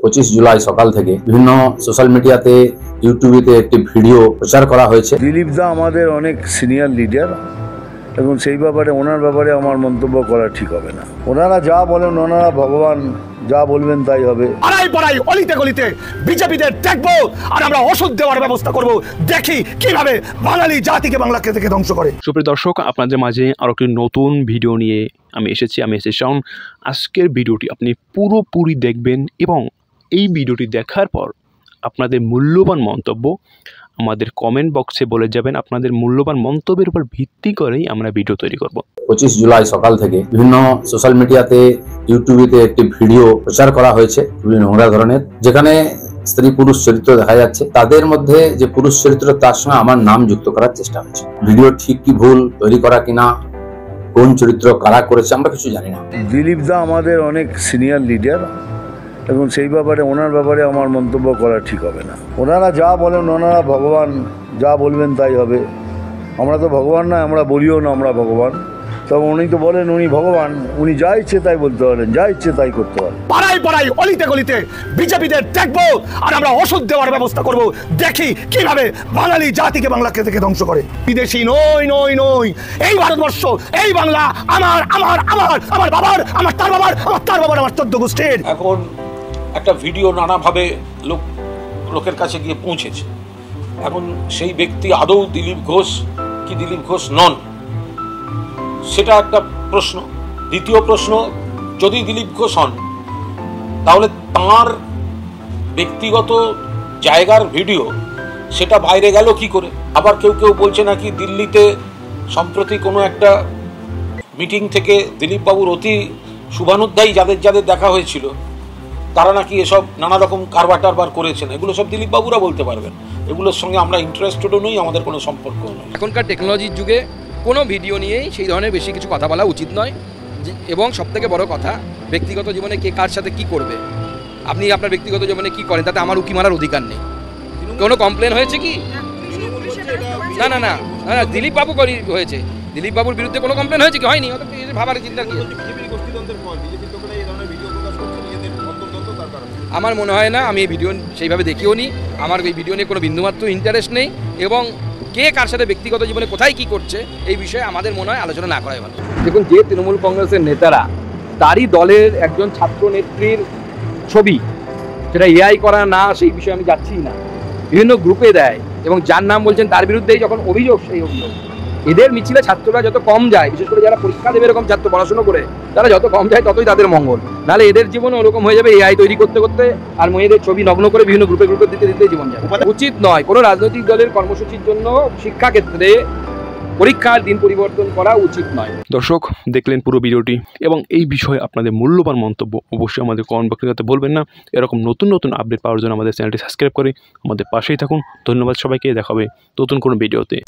25 জুলাই সকাল থেকে বিভিন্ন সোশ্যাল মিডিয়াতে ইউটিউবে একটি ভিডিও প্রচার করা হয়েছে। দিলীপ দা আমাদের অনেক সিনিয়র লিডার এবং সেই ব্যাপারে ওনার ব্যাপারে আমার মন্তব্য করা ঠিক হবে না। ওনারা যা বলেন, ওনারা ভগবান, যা বলবেন তাই হবে। পাড়ায় পাড়ায় অলিতে গলিতে বিজেপিদের দেখবো আর আমরা ওষুধ দেওয়ার ব্যবস্থা করব। দেখি কিভাবে বাঙালি জাতিকে বাংলাকে থেকে ধ্বংস করে। সুপ্রিয় দর্শক, আপনাদের মাঝে আরো একটি নতুন ভিডিও নিয়ে আমি এসেছি শাওন। আজকের ভিডিওটি আপনি পুরোপুরি দেখবেন এবং এই ভিডিওটি দেখার পর আপনাদের মূল্যবান মন্তব্য আমাদের কমেন্ট বক্সে বলে যাবেন। আপনাদের মূল্যবান মন্তব্যের উপর ভিত্তি করেই আমরা ভিডিও তৈরি করব। 25 জুলাই সকাল থেকে বিভিন্ন সোশ্যাল মিডিয়াতে ইউটিউবে একটি ভিডিও প্রচার করা হয়েছে বিভিন্ন নোংরা ধরনের, যেখানে স্ত্রী পুরুষ চরিত্র দেখা যাচ্ছে। তাদের মধ্যে যে পুরুষ চরিত্র, তার সঙ্গে আমার নাম যুক্ত করার চেষ্টা হচ্ছে। ভিডিও ঠিক কি ভুল তৈরি করা কিনা, কোন চরিত্র কারা করেছে আমরা কিছু জানি না। দিলীপ দা আমাদের অনেক সিনিয়র লিডার এবং সেই ব্যাপারে ওনার ব্যাপারে আমার মন্তব্য করা ঠিক হবে না। ওনারা যা বলেন, ওনারা ভগবান, যা বলবেন তাই হবে। আমরা তো ভগবান না, আমরা বলিও না আমরা ভগবান। তবে উনি তো বলেন উনি ভগবান, উনি যা ইচ্ছে তাই বলতে পারেন, যা ইচ্ছে তাই করতে পারেন। পাড়ায় পাড়ায় অলিতে গলিতে বিজেপিদের দেখবো আর আমরা ওষুধ দেওয়ার ব্যবস্থা করব। দেখি কিভাবে বাঙালি জাতিকে বাংলাকে থেকে ধ্বংস করে। বিদেশি নই নই নই, এই ভারতবর্ষ, এই বাংলা আমার আমার আমার আমার বাবার, আমার তার বাবার, আমার তার বাবার, আমার 14 গোষ্ঠীর। এখন একটা ভিডিও নানাভাবে লোকের কাছে গিয়ে পৌঁছেছে। এখন সেই ব্যক্তি আদৌ দিলীপ ঘোষ কি দিলীপ ঘোষ নন, সেটা একটা প্রশ্ন। দ্বিতীয় প্রশ্ন, যদি দিলীপ ঘোষ হন তাহলে তাঁর ব্যক্তিগত জায়গার ভিডিও সেটা বাইরে গেল কি করে? আবার কেউ কেউ বলছে নাকি দিল্লিতে সম্প্রতি কোনো একটা মিটিং থেকে দিলীপবাবুর অতি শুভানুধ্যায়ী যাদের যাদের দেখা হয়েছিল তারা নাকি এসব নানা রকম কারবার টারবার করেছেন। এগুলো সব দিলীপবাবুরা বলতে পারবেন। এগুলোর সঙ্গে আমরা ইন্টারেস্টেডও নই, আমাদের কোনো সম্পর্কও নেই। এখনকার টেকনোলজির যুগে কোনো ভিডিও নিয়েই সেই ধরনের বেশি কিছু কথা বলা উচিত নয়। এবং সবথেকে বড় কথা, ব্যক্তিগত জীবনে কে কার সাথে কি করবে, আপনি আপনার ব্যক্তিগত জীবনে কি করেন তাতে আমার উকি মারার অধিকার নেই। কোনো কমপ্লেন হয়েছে কি? না না না না, দিলীপ বাবু হয়েছে। দিলীপ বাবুর বিরুদ্ধে কোনো কমপ্লেন হয়েছে কি? হয়নি। ভাবার চিন্তা কি? আমার মনে হয় না, আমি এই ভিডিও সেইভাবে দেখিও নি। আমার এই ভিডিও নিয়ে কোনো বিন্দুমাত্র ইন্টারেস্ট নেই এবং কে কার সাথে ব্যক্তিগত জীবনে কোথায় কি করছে এই বিষয়ে আমাদের মনে হয় আলোচনা না করাই ভালো। দেখুন, যে তৃণমূল কংগ্রেসের নেতারা তারই দলের একজন ছাত্র নেত্রীর ছবি, সেটা এআই করা না সেই বিষয়ে আমি যাচ্ছি না, বিভিন্ন গ্রুপে দেয় এবং যার নাম বলছেন তার বিরুদ্ধেই যখন অভিযোগ, সেই অভিযোগ এদের মিছিলে ছাত্ররা যত কম যায়, বিশেষ করে যারা পরীক্ষা দেবে এরকম ছাত্র পড়াশোনা করে, তারা যত কম যায় ততই তাদের মঙ্গল। নাহলে এদের জীবনে ওরকম হয়ে যাবে, এআই তৈরি করতে করতে আর মেয়েদের ছবি নগ্ন করে বিভিন্ন গ্রুপে গ্রুপে দিতে দিতে জীবন যাবে। উচিত নয়। কোনো রাজনৈতিক দলের কর্মসূচির জন্য শিক্ষাক্ষেত্রে পরীক্ষার দিন পরিবর্তন করা উচিত নয়। দর্শক, দেখলেন পুরো ভিডিওটি এবং এই বিষয়ে আপনাদের মূল্যবান মন্তব্য অবশ্যই আমাদের কমেন্ট বক্সে বলবেন না। এরকম নতুন নতুন আপডেট পাওয়ার জন্য আমাদের চ্যানেলটি সাবস্ক্রাইব করে আমাদের পাশেই থাকুন। ধন্যবাদ সবাইকে, দেখা হবে নতুন কোনো ভিডিওতে।